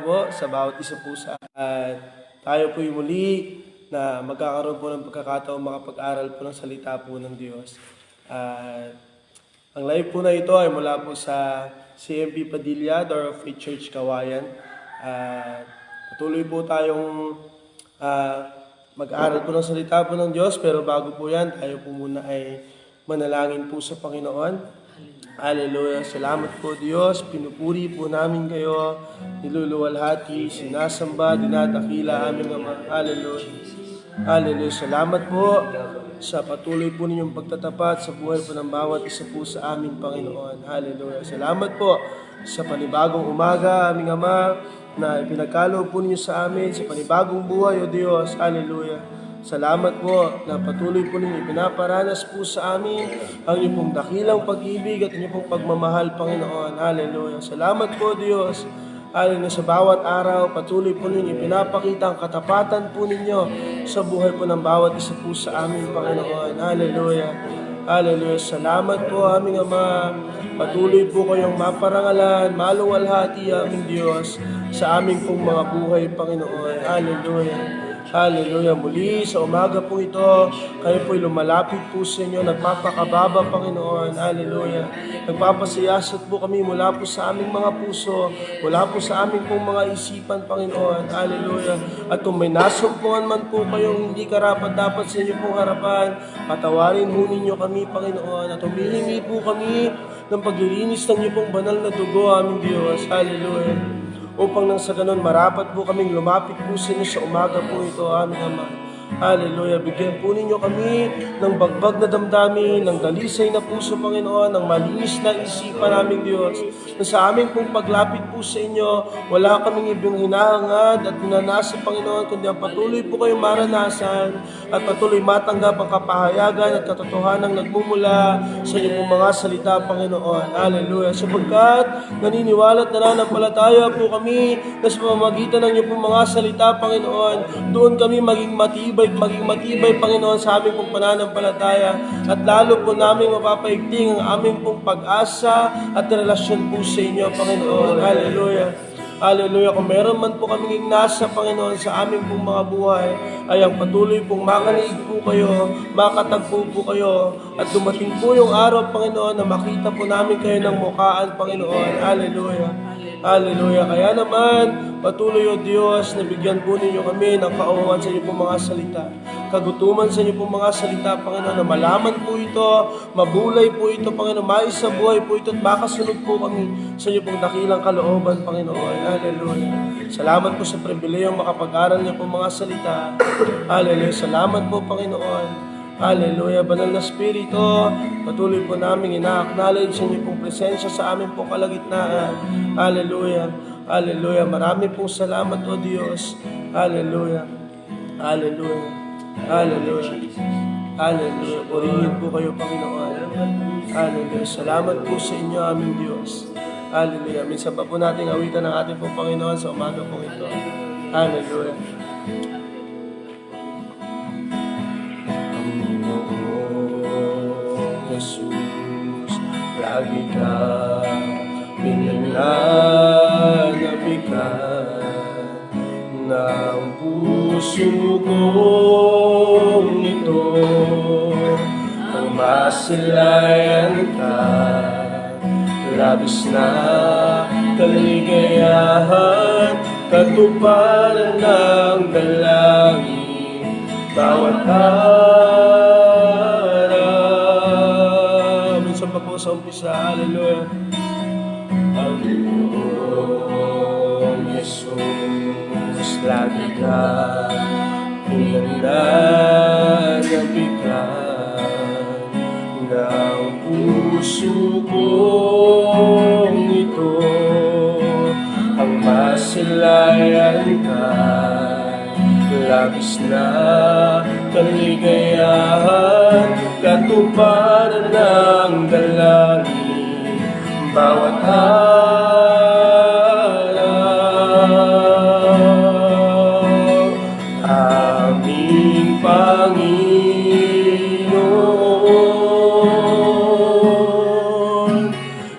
po sa bawat isa po sa at tayo po muli na magkakaroon po ng pagkakataon makapag-aral po ng salita po ng Diyos. At ang live po na ito ay mula po sa CMP Padilla, Door of Faith Church, Kawayan. At patuloy po tayong mag-aral po ng salita po ng Diyos, pero bago po yan, tayo po muna ay manalangin po sa Panginoon. Hallelujah. Salamat po Diyos, pinupuri po namin kayo, niluluwalhati, sinasamba, dinadakila aming Ama. Hallelujah. Hallelujah. Salamat po sa patuloy po ninyong pagtatapat sa buhay po ng bawat isa po sa aming Panginoon. Hallelujah. Salamat po sa panibagong umaga, aming Ama, na ipinagkaloob po ninyo sa amin, sa panibagong buhay, O Diyos. Hallelujah. Salamat po na patuloy po ninyo pinaparanas po sa amin ang inyong pong dakilang pag-ibig at inyong pong pagmamahal, Panginoon. Hallelujah. Salamat po, Diyos. Hallelujah. Sa bawat araw, patuloy po ninyo pinapakita ang katapatan po ninyo sa buhay po ng bawat isa po sa amin, Panginoon. Hallelujah. Hallelujah. Salamat po, aming Ama. Patuloy po kayong maparangalan, maluwalhati, aming Diyos, sa aming pong mga buhay, Panginoon. Hallelujah. Hallelujah. Muli sa umaga po ito, kayo po'y lumalapit po sa inyo, nagpapakababa, Panginoon. Hallelujah. Nagpapasiyasat po kami mula po sa aming mga puso, mula po sa aming pong mga isipan, Panginoon. Hallelujah. At kung may nasumpungan man po kayong hindi karapat-dapat sa inyo pong harapan, patawarin po ninyo kami, Panginoon. At humihingi po kami ng paglilinis ng inyo pong banal na dugo, aming Diyos. Hallelujah. Upang nang sa ganon, marapat po kaming lumapit po sa inyo sa umaga po ito, aming Ama. Hallelujah. Bigyan po ninyo kami ng bagbag na damdamin, ng dalisay na puso, Panginoon, ng malinis na isipan naming Diyos. Na sa aming pong paglapit po sa inyo, wala kaming ibang hinahangad at pinanasa, Panginoon, kundi ang patuloy po kayong maranasan at patuloy matanggap ang kapahayagan at katotohanan nagmumula sa inyong pong mga salita, Panginoon. Hallelujah. Sapagkat naniniwala at nananampalataya po kami na sa pamamagitan ng inyong pong mga salita, Panginoon, doon kami maging matibay, Panginoon, sa aming pong pananampalataya at lalo po namin mapapaigting ang aming pong pag-asa at relasyon po sa inyo, Panginoon. Hallelujah. Hallelujah. Kung meron man po kaming nasa, Panginoon, sa aming pong mga buhay, ay ang patuloy pong makaniig po kayo, makatagpo po kayo, at dumating po yung araw, Panginoon, na makita po namin kayo ng mukhaan, Panginoon. Hallelujah. Hallelujah. Kaya naman, patuloy o Diyos, na bigyan po ninyo kami ng kauungan sa inyo pong mga salita. Kagutuman sa inyo pong mga salita, Panginoon, na malaman po ito, mabulay po ito, Panginoon, maisabuhay po ito, at makasunod po kami sa inyo pong dakilang kalooban, Panginoon. Hallelujah. Salamat po sa pribilehiyong makapag-aral niyo pong mga salita. Hallelujah. Salamat po, Panginoon. Hallelujah. Banal na Espiritu, patuloy po namin ina-acknowledge sa inyo pong presensya sa aming pong kalagitnaan. Hallelujah. Hallelujah. Marami pong salamat, O Diyos. Hallelujah. Hallelujah. Hallelujah. Hallelujah. Purihin po kayo, Panginoon. Hallelujah. Salamat po sa inyo, aming Diyos. Hallelujah. Minsan pa po natin awitan ng ating pong Panginoon sa umaga po ito. Hallelujah. Jesus, lagi ka pinananabikan ng puso kong ito. Ang masilayan ka, labis na kaligayahan, katuparan ng dalangin, bawat sa umpisa. Hallelujah. Panginoong Jesus, lagi ka pinananabikan ng puso kong ito. Ang masilayan ka, labis na kaligayahan, katuparan ng dalangin, bawat araw. Aming Panginoon,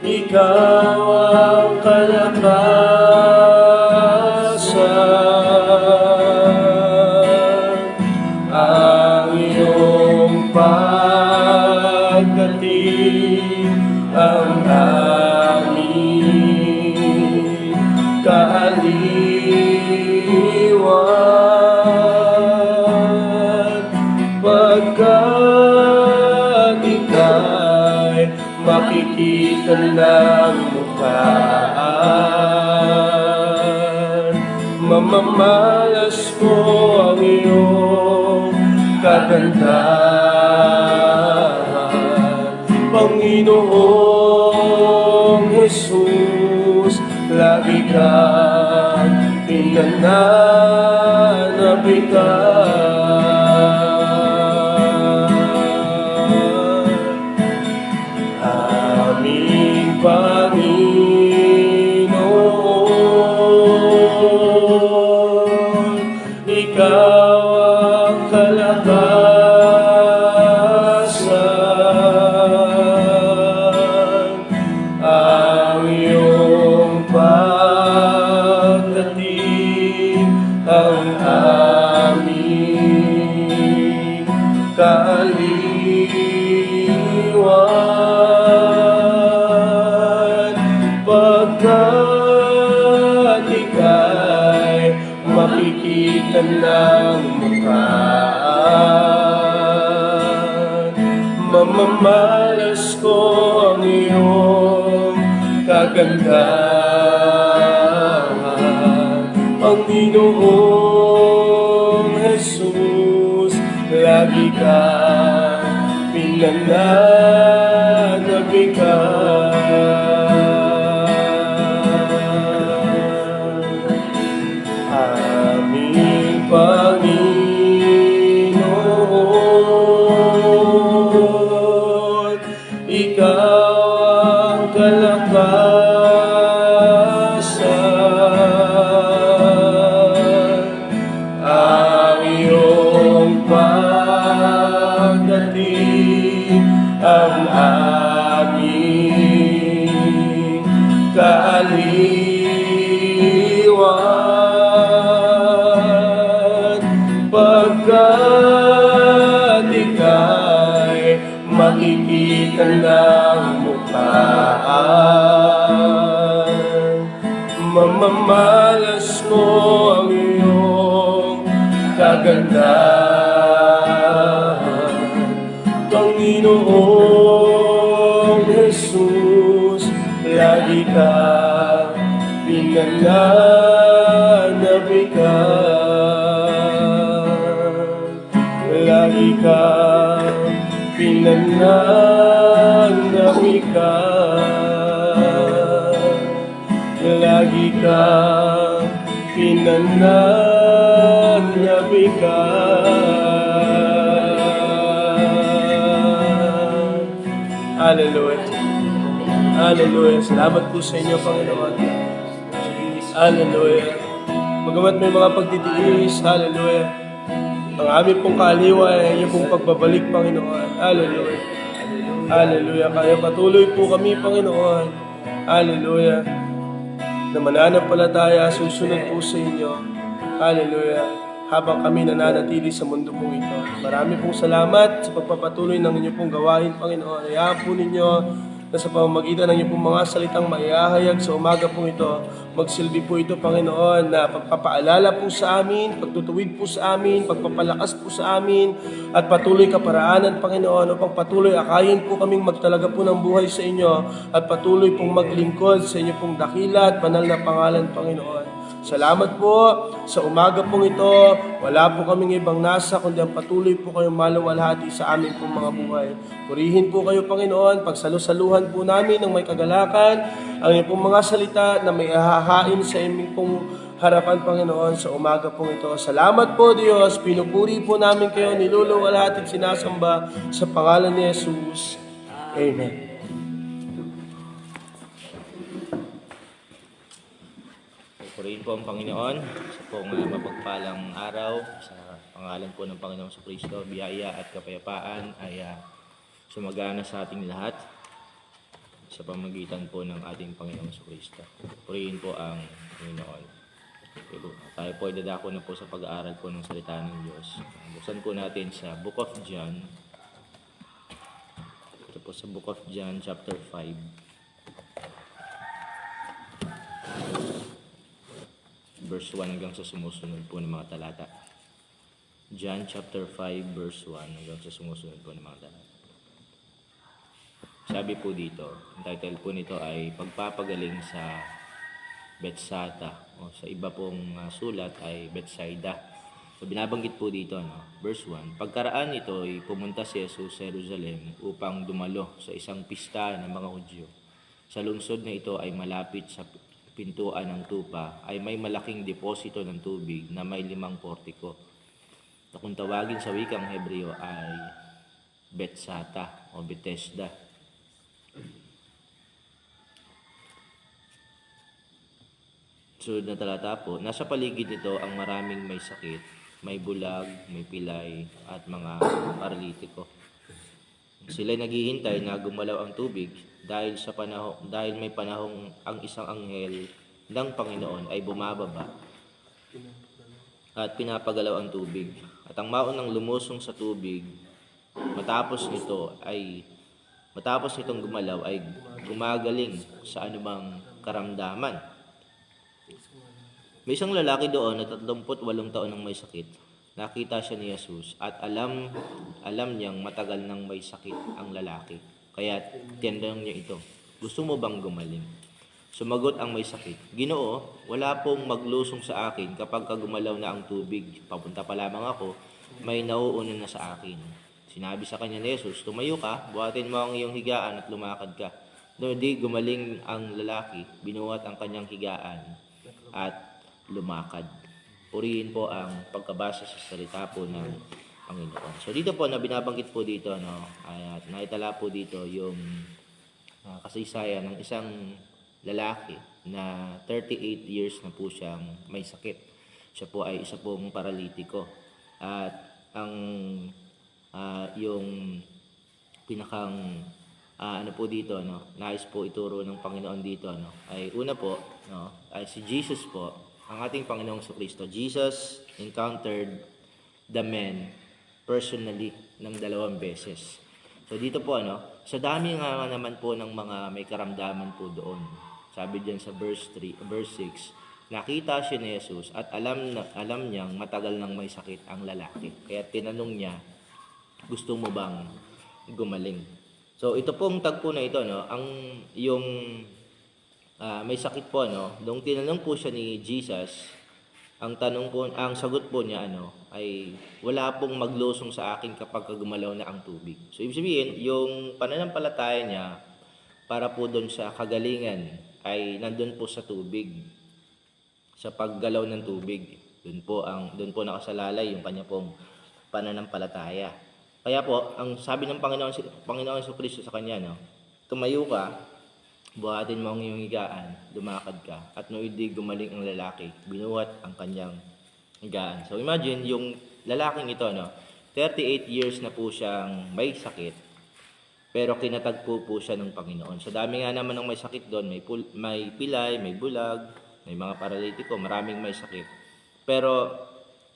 Ikaw ang kalakasan kaliwan, pagkat ika'y makikita ng mukhaan. Mamamalas ko ang iyong kagandahan, Panginoong Jesus, lagi kang pinananabikan. Aming Panginoon, Ikaw ang kalakasan, ang iyong pagdating ang aming kaliwan, pagkat ika'y makikita ng mukhaan. Mamamalas ko ang iyong kagandahan, Panginoong Jesus, lagi kang pinananabikan. Aming Panginoon, Ikaw ang kalakasan, ang iyong pagdating ang aming kaaliwan, pagkat ika'y makikita ng mukhaan. Mamamalas mo ang iyong kagandahan, Panginoong Jesus, lagi kang pinananabikan, lagi kang pinananabikan, lagi kang pinananabikan. Hallelujah. Hallelujah. Salamat po sa inyo, Panginoon. Hallelujah. Magamat may mga pagtitiis, hallelujah, ang aming pong kaaliwa ay iyong pong pagbabalik, Panginoon. Hallelujah. Hallelujah. Kaya patuloy po kami, Panginoon. Hallelujah. Na mananampalataya, susunod po sa inyo. Hallelujah. Habang kami nananatili sa mundo pong ito. Marami pong salamat sa pagpapatuloy ng inyong pong gawain, Panginoon. Hayaan po ninyo na sa pamamagitan ng inyong pong mga salitang maihahayag sa umaga pong ito, magsilbi po ito, Panginoon, na pagpapaalala po sa amin, pagtutuwid po sa amin, pagpapalakas po sa amin, at patuloy kaparaanan, Panginoon, upang patuloy akayin po kaming magtalaga po ng buhay sa inyo, at patuloy pong maglingkod sa inyo pong dakila at banal na pangalan, Panginoon. Salamat po sa umaga pong ito. Wala po kaming ibang nasa, kundi ang patuloy po kayong maluwalhati sa amin pong mga buhay. Purihin po kayo, Panginoon, pagsalusaluhan po namin ng may kagalakan, ang inyong pong mga salita na may ahahain sa aming pong harapan, Panginoon, sa umaga pong ito. Salamat po, Diyos. Pinupuri po namin kayo, niluluwalhati at sinasamba sa pangalan ni Jesus. Amen. Purihin po ang Panginoon sa pong mapagpalang araw. Sa pangalan po ng Panginoong Kristo, biyaya at kapayapaan ay sumagana sa ating lahat sa pamagitan po ng ating Panginoong Kristo. Purihin po ang Panginoon. Tayo po ay dadako na po sa pag-aaral po ng salita ng Diyos. Buksan po natin sa Book of John. Ito po sa Book of John chapter 5. verse 1 hanggang sa sumusunod po ng mga talata. John chapter 5 verse 1 hanggang sa sumusunod po ng mga talata. Sabi po dito, ang title po nito ay Pagpapagaling sa Bethsaida, o sa iba pong sulat ay Bethsaida. So binabanggit po dito, verse 1, pagkaraan nito ay pumunta si Jesus sa Jerusalem upang dumalo sa isang pista ng mga Hudyo. Sa lungsod na ito ay malapit sa pintuan ng tupa ay may malaking deposito ng tubig na may 5 portiko. Na kung tawagin sa wikang Hebreo ay Bethsata o Bethesda. Sunod na talata po, nasa paligid nito ang maraming may sakit, may bulag, may pilay, at mga paralitiko. Sila naghihintay na gumalaw ang tubig dahil may panahong ang isang anghel ng Panginoon ay bumababa at pinapagalaw ang tubig. At ang maunang lumusong sa tubig matapos nitong gumalaw ay gumagaling sa anumang karamdaman. May isang lalaki doon na 38 taon nang may sakit. Nakita siya ni Jesus at alam niyang matagal nang may sakit ang lalaki. Kaya tinanong niya ito, gusto mo bang gumaling? Sumagot ang may sakit, Ginoo, wala pong maglusong sa akin kapag gumalaw na ang tubig. Papunta pa lamang ako, may nauuna na sa akin. Sinabi sa kanya ni Jesus, tumayo ka, buhatin mo ang iyong higaan at lumakad ka. Noon di gumaling ang lalaki, binuhat ang kanyang higaan at lumakad. Purihin po ang pagkabasa sa salita po ng Panginoon. So dito po na binabanggit po dito at naitala po dito yung kasaysayan ng isang lalaki na 38 years na po siyang may sakit. Siya po ay isa pong paralitiko. At ang yung pinakang ano po dito nais po ituro ng Panginoon dito ay una po ay si Jesus po, ang ating Panginoong Kristo. Jesus encountered the man personally ng 2 beses. So dito po sa dami nga naman po ng mga may karamdaman po doon. Sabi diyan sa verse 6, nakita siya ni Jesus at alam niyang matagal nang may sakit ang lalaki. Kaya tinanong niya, gusto mo bang gumaling? So ito pong tagpo na ito yung may sakit po nung tinanong po siya ni Jesus, ang sagot po niya ay wala pong maglusong sa akin kapag gumalaw na ang tubig. So ibig sabihin, yung pananampalataya niya para po doon sa kagalingan ay nandun po sa tubig, sa paggalaw ng tubig. Doon po nakasalalay yung kanya pong pananampalataya. Kaya po, ang sabi ng Panginoon Kristo sa kanya, tumayo ka, buhatin mo ang iyong higaan, lumakad ka. At nung hindi gumaling ang lalaki, binuhat ang kanyang higaan. So imagine, yung lalaking ito, 38 years na po siyang may sakit, pero kinatagpo po siya ng Panginoon. So dami nga naman ng may sakit doon, may pilay, may bulag, may mga paralitiko, maraming may sakit. Pero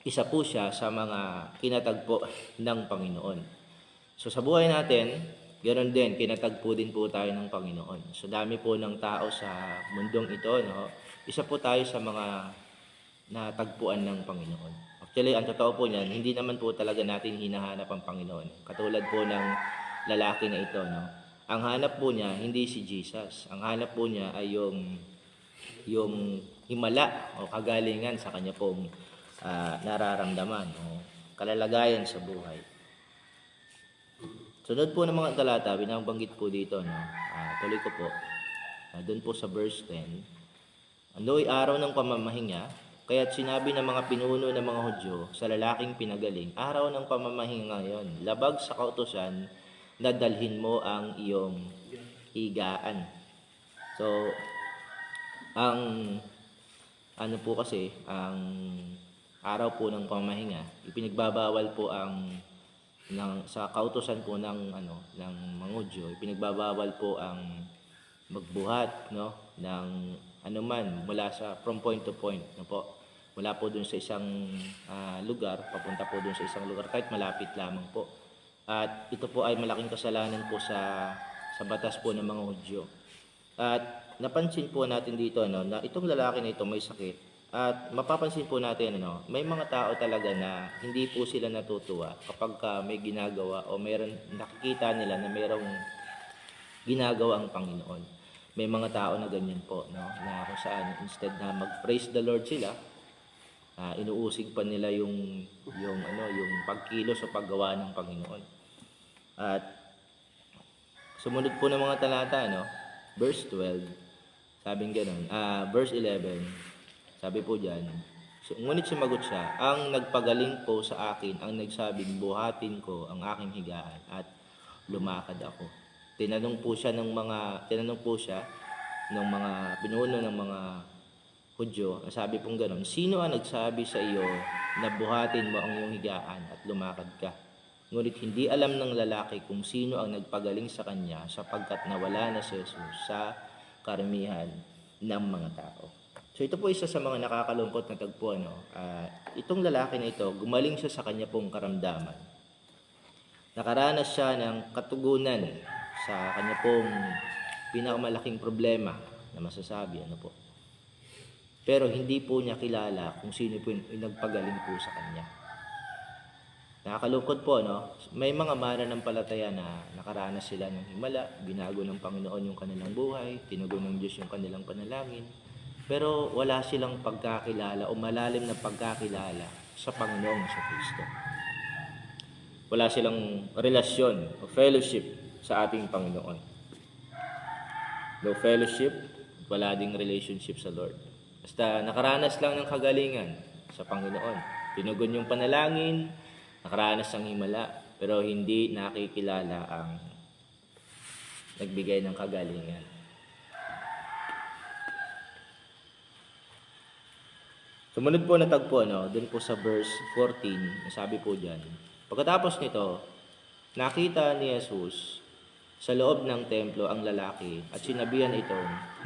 isa po siya sa mga kinatagpo ng Panginoon. So sa buhay natin, ganoon din, kinatagpo din po tayo ng Panginoon. So dami po ng tao sa mundong ito, isa po tayo sa mga natagpuan ng Panginoon. Actually, ang totoo po niyan, hindi naman po talaga natin hinahanap ang Panginoon. Katulad po ng lalaki na ito, ang hanap po niya, hindi si Jesus. Ang hanap po niya ay yung himala o kagalingan sa kanya pong nararamdaman o kalalagayan sa buhay. Sunod po ng mga talata, binabanggit po dito, tuloy ko po, doon po sa verse 10, Ano'y araw ng pamamahinga, kaya't sinabi ng mga pinuno ng mga Hudyo sa lalaking pinagaling, araw ng pamamahinga ngayon, labag sa kautusan, na dalhin mo ang iyong higaan. So, ang ano po kasi, ang araw po ng pamamahinga, ipinagbabawal po sa kautusan po ng mga Hudyo, ipinagbabawal po ang magbuhat ng anuman mula from point to point po. Mula po dun sa isang lugar papunta po dun sa isang lugar kahit malapit lamang po. At ito po ay malaking kasalanan po sa batas po ng mga Hudyo. At napansin po natin dito na itong lalaki na ito may sakit At mapapansin po natin, ano, may mga tao talaga na hindi po sila natutuwa kapag may ginagawa o meron nakikita nila na merong ginagawa ang Panginoon. May mga tao na ganyan po, no, na kung saan instead na mag-praise the Lord sila, inuusig pa nila yung pagkilos o paggawa ng Panginoon. At sumunod po ng mga talata, no, verse 12, sabing gano'n, verse 11, sabi po diyan, ngunit sumagot siya, ang nagpagaling po sa akin, ang nagsabing buhatin ko ang aking higaan at lumakad ako. Tinanong po siya ng mga pinuno ng mga Hudyo, sabi pong gano'n, sino ang nagsabi sa iyo na buhatin mo ang iyong higaan at lumakad ka? Ngunit hindi alam ng lalaki kung sino ang nagpagaling sa kanya sapagkat nawala na si Jesus sa karamihan ng mga tao. So ito po isa sa mga nakakalungkot na tagpo. No? Itong lalaki na ito, gumaling siya sa kanya pong karamdaman. Nakaranas siya ng katugunan sa kanya pong pinakamalaking problema na masasabi. Ano po? Pero hindi po niya kilala kung sino po yung nagpagaling po sa kanya. Nakakalungkot po, no? May mga mananampalataya na nakaranas sila ng himala, binago ng Panginoon yung kanilang buhay, tinugon ng Diyos yung kanilang panalangin, pero wala silang pagkakilala o malalim na pagkakilala sa Panginoong Kristo. Wala silang relasyon o fellowship sa ating Panginoon. No fellowship, wala ding relationship sa Lord. Basta nakaranas lang ng kagalingan sa Panginoon. Tinugon yung panalangin, nakaranas ng himala, pero hindi nakikilala ang nagbigay ng kagalingan. Sumunod po na tagpo, no, dun po sa verse 14, sabi po dyan, pagkatapos nito, nakita ni Jesus sa loob ng templo ang lalaki at sinabihan ito,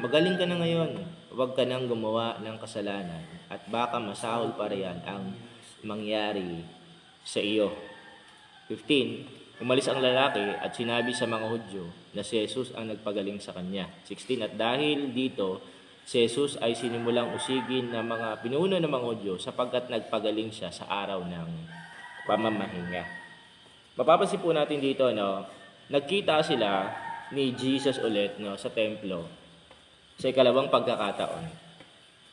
magaling ka na ngayon, huwag ka nang gumawa ng kasalanan at baka masahol pa riyan ang mangyari sa iyo. 15, umalis ang lalaki at sinabi sa mga Hudyo na si Jesus ang nagpagaling sa kanya. 16, at dahil dito, si Jesus ay sinimulang usigin ng mga pinuno ng mga Hudyo sapagkat nagpagaling siya sa araw ng pamamahinga. Mapapansin po natin dito, no, nagkita sila ni Jesus ulit, no, sa templo sa ikalawang pagkakataon.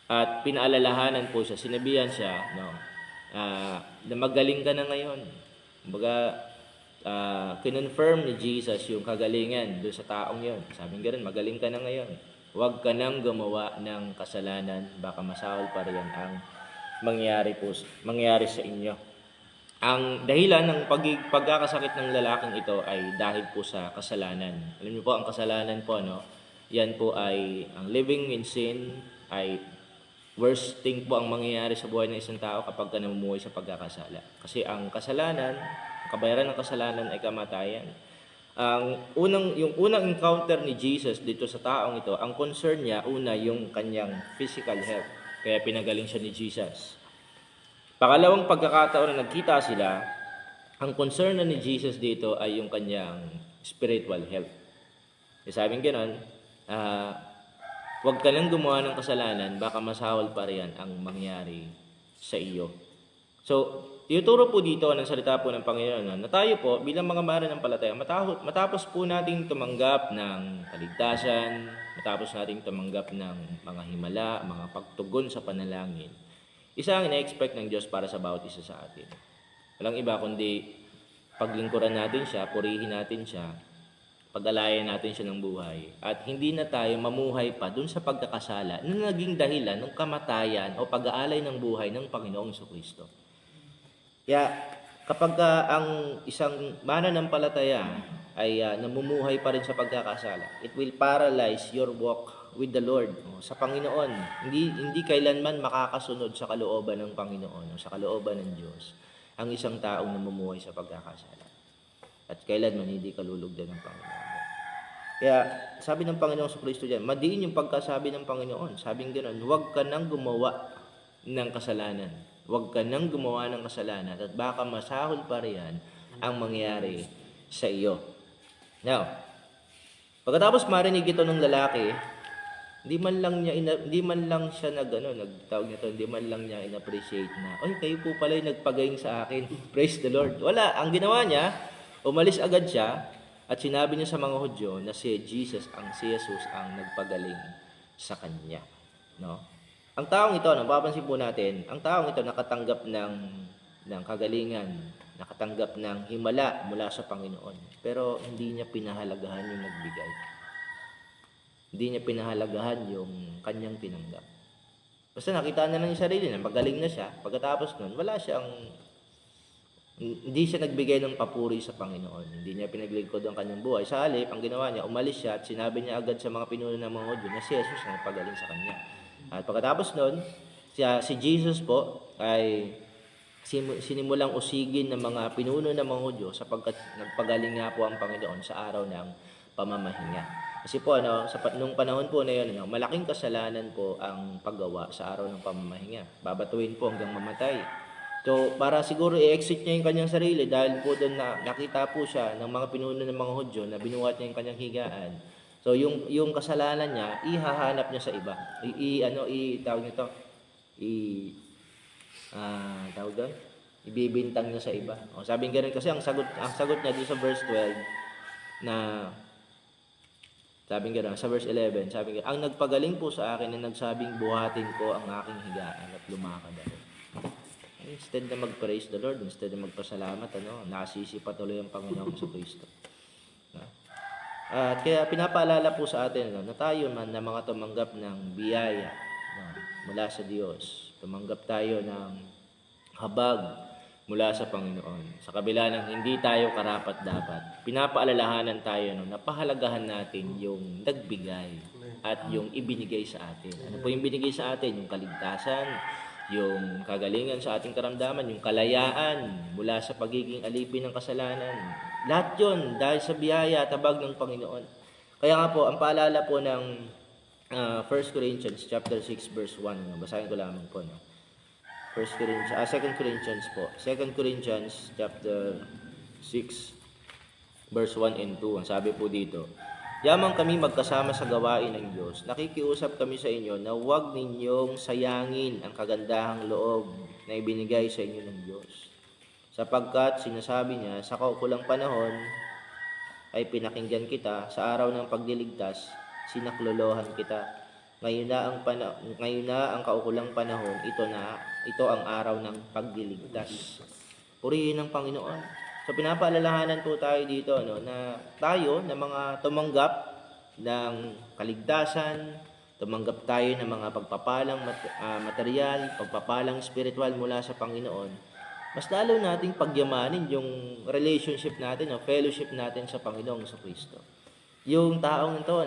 At pinaalalahanan po siya, sinabihan siya, no, na magaling ka na ngayon. Kumbaga, kinonfirm ni Jesus yung kagalingan doon sa taong yon. Sabi nga rin, magaling ka na ngayon. Huwag ka nang gumawa ng kasalanan, baka masahol pa riyan ang mangyari sa inyo. Ang dahilan ng pagkakasakit ng lalaking ito ay dahil po sa kasalanan. Alam niyo po, ang kasalanan po, no, yan po ay, ang living in sin ay worst thing po ang mangyayari sa buhay ng isang tao kapag ka namumuhay sa pagkakasala. Kasi ang kasalanan, kabayaran ng kasalanan ay kamatayan. Yung unang encounter ni Jesus dito sa taong ito, ang concern niya, una, yung kanyang physical health. Kaya pinagaling siya ni Jesus. Pangalawang pagkakataon na nagkita sila, ang concern na ni Jesus dito ay yung kanyang spiritual health. Sabing gano'n, huwag ka nang gumawa ng kasalanan, baka masahol pa riyan ang mangyari sa iyo. So, tinuturo po dito ng salita po ng Panginoon na tayo po bilang mga mananampalataya, matapos po nating tumanggap ng kaligtasan, matapos nating tumanggap ng mga himala, mga pagtugon sa panalangin, isa ang ina-expect ng Diyos para sa bawat isa sa atin. Walang iba kundi paglingkuran natin siya, purihin natin siya, pag-alayan natin siya ng buhay, at hindi na tayo mamuhay pa dun sa pagkakasala na naging dahilan ng kamatayan o pag-aalay ng buhay ng Panginoong Kristo. Kaya kapag ang isang mananampalataya ay namumuhay pa rin sa pagkakasala, it will paralyze your walk with the Lord, sa Panginoon. Hindi kailanman makakasunod sa kalooban ng Panginoon o sa kalooban ng Diyos ang isang taong namumuhay sa pagkakasala. At kailanman hindi kalulugdan ng Panginoon. Kaya sabi ng Panginoon sa Kristo diyan, madiin yung pagkasabi ng Panginoon. Sabing ganoon, huwag ka nang gumawa ng kasalanan. Huwag ka nang gumawa ng kasalanan at baka masahol pa riyan ang mangyari sa iyo. Now, pagkatapos marinig ito ng lalaki, hindi man lang siya nagtawag nito, hindi man lang niya in-appreciate na, "Oy, kayo po pala yung nagpagaling sa akin." Praise the Lord. Wala, ang ginawa niya, umalis agad siya at sinabi niya sa mga Hudyo na si Jesus ang nagpagaling sa kanya, no? Ang taong ito, napapansin po natin, ang taong ito nakatanggap ng kagalingan, nakatanggap ng himala mula sa Panginoon, pero hindi niya pinahalagahan yung nagbigay. Hindi niya pinahalagahan yung kanyang tinanggap. Basta nakita niya lang yung sarili niya, magaling na siya. Pagkatapos nun, hindi siya nagbigay ng papuri sa Panginoon. Hindi niya pinaglingkod ang kanyang buhay. Sa halip, ang ginawa niya, umalis siya at sinabi niya agad sa mga pinuno ng mga Hudyo na si Jesus ang nagpagaling sa kanya. At pagkatapos nun, si Jesus po ay sinimulang usigin ng mga pinuno ng mga Hudyo sapagkat nagpagaling nga po ang Panginoon sa araw ng pamamahinga. Kasi po nung panahon po na yun, malaking kasalanan po ang paggawa sa araw ng pamamahinga. Babatuin po hanggang mamatay. So, para siguro i-exit niya yung kanyang sarili dahil po doon na nakita po siya ng mga pinuno ng mga Hudyo na binuhat niya yung kanyang higaan. So, yung kasalanan niya, ihahanap niya sa iba. Tawag doon? Ibibintang niya sa iba. O, sabi nga rin kasi ang sagot niya dito sa verse 12 na sabi nga sa verse 11, sabi nga, ang nagpagaling po sa akin na nagsabing buhatin ko ang aking higaan at lumakad ako. Instead na mag-praise the Lord, instead na magpasalamat, nasisi patuloy ang Panginoon sa Kristo. At kaya pinapaalala po sa atin na tayo man na mga tumanggap ng biyaya mula sa Diyos. Tumanggap tayo ng habag mula sa Panginoon. Sa kabila ng hindi tayo karapat-dapat, pinapaalalahanan tayo na pahalagahan natin yung nagbigay at yung ibinigay sa atin. Ano po yung binigay sa atin? Yung kaligtasan, yung kagalingan sa ating karamdaman, yung kalayaan mula sa pagiging alipin ng kasalanan. Lahat yun dahil sa biyaya at habag ng Panginoon. Kaya nga po, ang paalala po ng 1 Corinthians chapter 6 verse 1, basahin ko lamang po. 2 Corinthians po. 2 Corinthians chapter 6 verse 1 and 2. Ang sabi po dito, yamang kami magkasama sa gawain ng Diyos, nakikiusap kami sa inyo na huwag ninyong sayangin ang kagandahang loob na ibinigay sa inyo ng Diyos. Sapagkat sinasabi niya, sa kaukulang panahon ay pinakinggan kita, sa araw ng pagliligtas, sinaklolohan kita. Ngayon na ang kaukulang panahon, ito ang araw ng pagliligtas. Purihin ng Panginoon. So pinapaalalahanan po tayo dito na tayo na mga tumanggap ng kaligtasan, tumanggap tayo ng mga pagpapalang material, pagpapalang spiritual mula sa Panginoon, mas lalo nating pagyamanin yung relationship natin, fellowship natin sa Panginoong sa Kristo. Yung taong ito,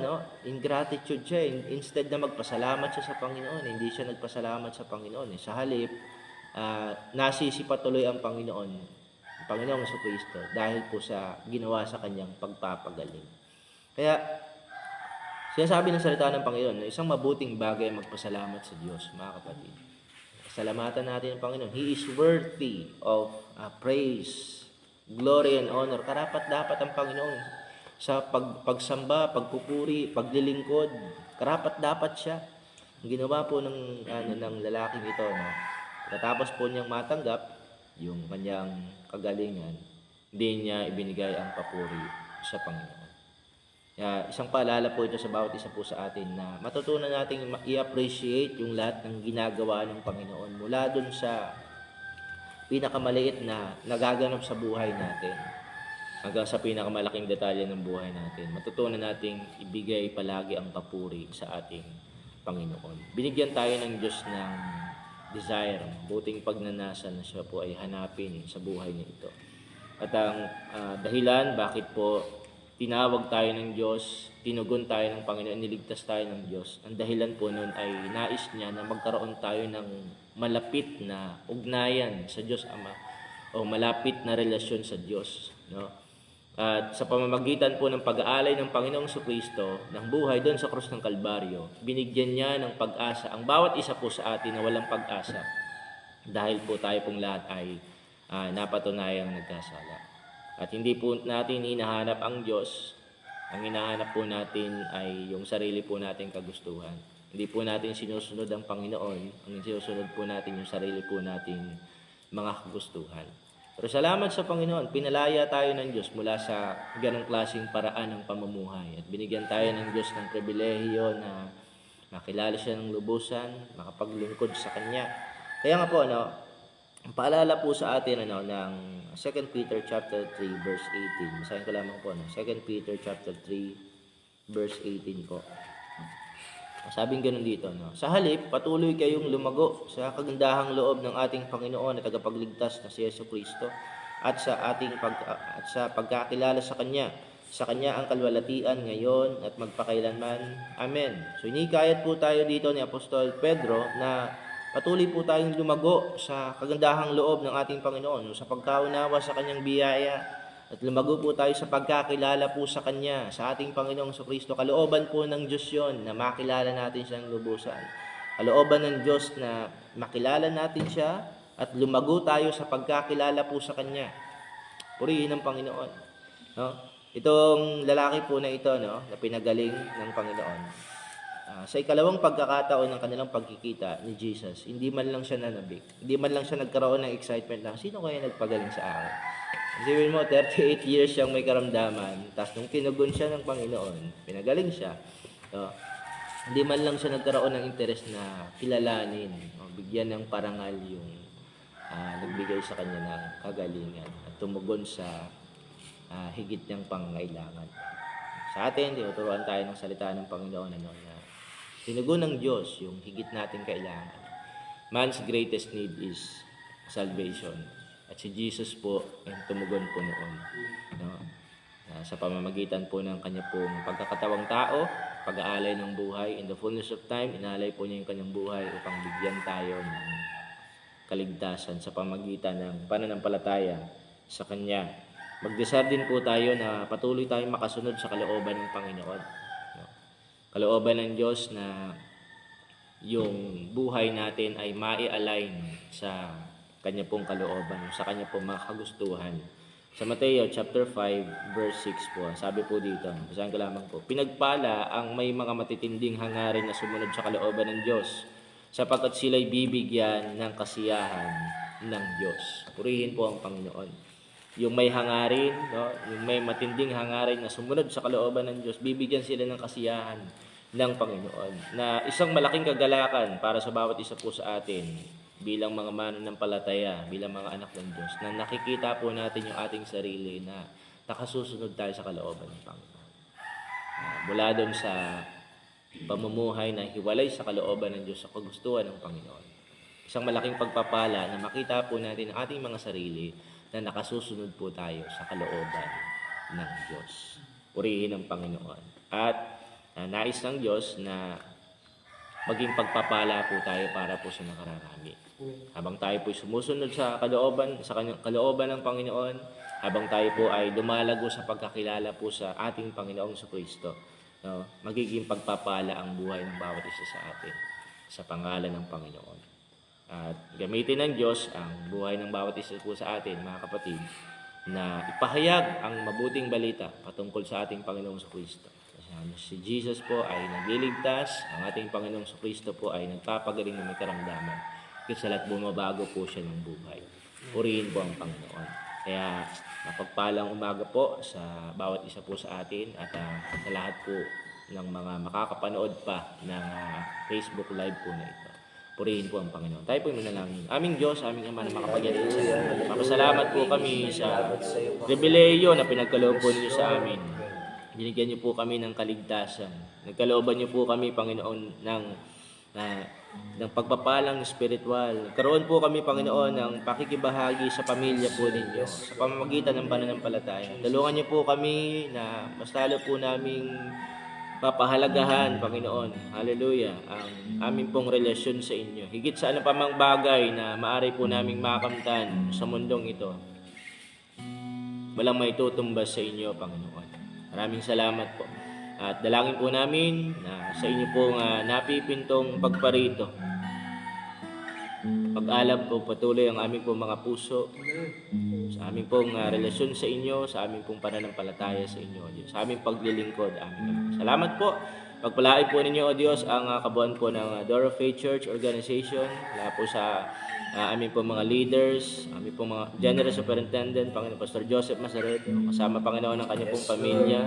ingratitude siya. Instead na magpasalamat siya sa Panginoon, hindi siya nagpasalamat sa Panginoon. Sa halip, nasisi patuloy ang Panginoong sa Kristo dahil po sa ginawa sa kanyang pagpapagaling. Kaya, sinasabi ng salita ng Panginoon na isang mabuting bagay magpasalamat sa Diyos, mga kapatid. Salamatan natin ang Panginoon. He is worthy of praise, glory, and honor. Karapat-dapat ang Panginoon sa pagsamba, pagpupuri, paglilingkod. Karapat-dapat siya. Ang ginawa po ng lalaking ito, pagkatapos po niyang matanggap yung kanyang kagalingan, hindi niya ibinigay ang papuri sa Panginoon. Kaya isang paalala po ito sa bawat isa po sa atin na matutunan nating i-appreciate yung lahat ng ginagawa ng Panginoon mula dun sa pinakamaliit na nagaganap sa buhay natin hanggang sa pinakamalaking detalye ng buhay natin. Matutunan nating ibigay palagi ang papuri sa ating Panginoon. Binigyan tayo ng Diyos ng desire, buting pagnanasa na siya po ay hanapin sa buhay niya ito. At ang dahilan bakit po tinawag tayo ng Diyos, tinugon tayo ng Panginoon, niligtas tayo ng Diyos, ang dahilan po nun ay nais niya na magkaroon tayo ng malapit na ugnayan sa Diyos Ama o malapit na relasyon sa Diyos. At sa pamamagitan po ng pag-aalay ng Panginoong Kristo ng buhay doon sa krus ng Kalbaryo, binigyan niya ng pag-asa ang bawat isa po sa atin na walang pag-asa dahil po tayo pong lahat ay napatunayang nagkasala. At hindi po natin hinahanap ang Diyos Ang hinahanap po natin ay yung sarili po nating kagustuhan. Hindi po natin sinusunod ang Panginoon, ang sinusunod po natin yung sarili po nating mga kagustuhan. Pero salamat sa Panginoon, pinalaya tayo ng Diyos mula sa ganong klaseng paraan ng pamumuhay. At binigyan tayo ng Diyos ng pribilehiyo na makilala siya ng lubusan, makapaglingkod sa Kanya. Kaya nga po, paalala po sa atin ng 2 Peter chapter 3 verse 18. Basahin ko lamang po, 2 Peter chapter 3 verse 18 po. Sabing ganun dito, sa halip, patuloy kayong lumago sa kagandahang loob ng ating Panginoon at tagapagligtas na si Jesucristo at sa pagkakilala sa Kanya. Sa Kanya ang kalwalatian ngayon at magpakailanman. Amen. So inikayat po tayo dito ni Apostol Pedro na patuloy po tayong lumago sa kagandahang loob ng ating Panginoon, sa pagkaunawa sa Kanyang biyaya. At lumago po tayo sa pagkakilala po sa Kanya, sa ating Panginoong Jesucristo. Kalooban po ng Diyos yon na makilala natin siyang lubusan. Kalooban ng Diyos na makilala natin siya at lumago tayo sa pagkakilala po sa Kanya. Purihin ang Panginoon. Itong lalaki po na ito, na pinagaling ng Panginoon. Sa ikalawang pagkakataon ng kanilang pagkikita ni Jesus, hindi man lang siya nanabik. Hindi man lang siya nagkaroon ng excitement na, sino kaya nagpagaling sa akin? Isipin mo, 38 years siyang may karamdaman, tapos nung tinugon siya ng Panginoon, pinagaling siya. Hindi man lang siya nagkaroon ng interes na kilalanin, bigyan ng parangal yung nagbigay sa kanya ng kagalingan at tumugon sa higit niyang pangangailangan. Sa atin, tinuturuan tayo ng salita ng Panginoon na tinugon ng Diyos yung higit natin kailangan. Man's greatest need is salvation. At si Jesus po ay tumugon po noon. Sa pamamagitan po ng kanya pong pagkakatawang tao, pag-aalay ng buhay, in the fullness of time, inalay po niya yung kanyang buhay upang bigyan tayo ng kaligtasan sa pamamagitan ng pananampalataya sa kanya. Magdasal din po tayo na patuloy tayong makasunod sa kalooban ng Panginoon. Kalooban ng Diyos na yung buhay natin ay mai-align sa Kanya pong kalooban, sa Kanya pong mga kagustuhan. Sa Mateo chapter 5 verse 6 po, sabi po dito, basahin ko lamang po, pinagpala ang may mga matitinding hangarin na sumunod sa kalooban ng Diyos, sapagkat sila'y bibigyan ng kasiyahan ng Diyos. Purihin po ang Panginoon. Yung may hangarin, yung may matinding hangarin na sumunod sa kalooban ng Diyos, bibigyan sila ng kasiyahan ng Panginoon. Na isang malaking kagalakan para sa bawat isa po sa atin bilang mga mananampalataya, bilang mga anak ng Diyos, na nakikita po natin yung ating sarili na nakasusunod tayo sa kalooban ng Panginoon. Mula doon sa pamumuhay na hiwalay sa kalooban ng Diyos sa kagustuhan ng Panginoon. Isang malaking pagpapala na makita po natin ang ating mga sarili na nakasusunod po tayo sa kalooban ng Diyos. Purihin ang Panginoon. At nais ng Diyos na maging pagpapala po tayo para po sa nakararami. Habang tayo po sumusunod sa kanyang kalooban ng Panginoon, habang tayo po ay lumalago sa pagkakilala po sa ating Panginoong Jesucristo, magiging pagpapala ang buhay ng bawat isa sa atin sa pangalan ng Panginoon. At gamitin ng Diyos ang buhay ng bawat isa po sa atin, mga kapatid, na ipahayag ang mabuting balita patungkol sa ating Panginoong Jesucristo. Si Jesus po ay nagliligtas, ang ating Panginoong Jesucristo po ay nagpapagaling ng may karamdaman. Kasi lahat bumabago po siya ng buhay. Purihin po ang Panginoon. Kaya napagpalang umaga po sa bawat isa po sa atin at sa lahat po ng mga makakapanood pa ng Facebook Live po na ito. Purihin po ang Panginoon. Tayo po yung manalangin. Aming Diyos, aming Ama na makapangyarihan sa lahat. Papasalamat po kami sa pribilehiyo na pinagkaloob po ninyo sa amin. Binigyan niyo po kami ng kaligtasan. Nagkalooban niyo po kami, Panginoon, ng pagpapalang spiritual. Karoon po kami, Panginoon, ng pakikibahagi sa pamilya po ninyo, sa pamamagitan ng pananampalataya. Tulungan niyo po kami na mas lalo po naming papahalagahan, Panginoon, hallelujah, ang aming pong relasyon sa inyo. Higit sa anumang bagay na maaari po naming makamtan sa mundong ito, walang may tutumbas sa inyo, Panginoon. Maraming salamat po. At dalangin po namin na sa inyo pong napipintong pagparito pag-alab po patuloy ang aming pong mga puso, sa aming pong relasyon sa inyo, sa aming pong pananampalataya sa inyo, O Diyos, sa aming paglilingkod, aming Ama. Salamat po. Pagpalain po ninyo, O Diyos, ang kabuuan po ng Door of Faith Church Organization, wala po sa aming po mga leaders, aming po mga General Superintendent, Panginoon Pastor Joseph Masaredo, kasama Panginoon ng kanyang pong pamilya,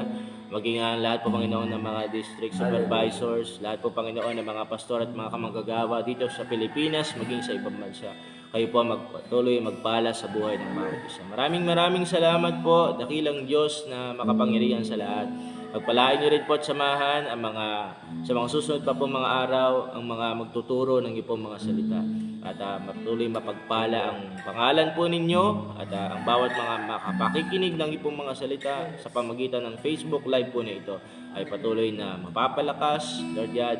maging lahat po Panginoon ng mga district supervisors, lahat po Panginoon ng mga pastor at mga kamanggagawa dito sa Pilipinas, maging sa ibang bansa. Kayo po magpatuloy magpala sa buhay ng bawat isa. Maraming salamat po, dakilang Diyos na makapangyarihan sa lahat. Pagpalain niyo rin po at samahan ang sa mga susunod pa po mga araw, ang mga magtuturo ng iyong mga salita. At patuloy mapagpala ang pangalan po ninyo at ang bawat mga makapakikinig ng iyong mga salita sa pamagitan ng Facebook Live po na ito ay patuloy na mapapalakas, Lord God,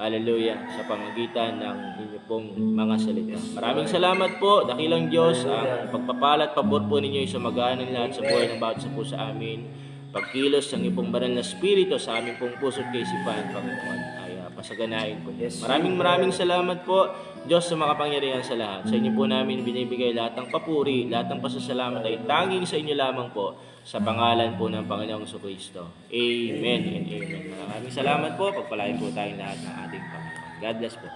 hallelujah, sa pamagitan ng inyong pong mga salita. Maraming salamat po, dakilang Diyos, ang pagpapala at pabor po ninyo ay sumaganan lahat sa buhay ng bawat isa po sa amin. Pagkilos ng ipong banal na spirito sa aming pong puso at kaisipan, Panginoon, ay pasaganain po niyo. Maraming salamat po, Diyos sa makapangyarihan sa lahat. Sa inyo po namin binibigay lahat ng papuri, lahat ng pasasalamat ay tanging sa inyo lamang po, sa pangalan po ng Panginoong Jesucristo. Amen and amen. Maraming salamat po, pagpalain po tayong lahat ng ating Panginoon. God bless po.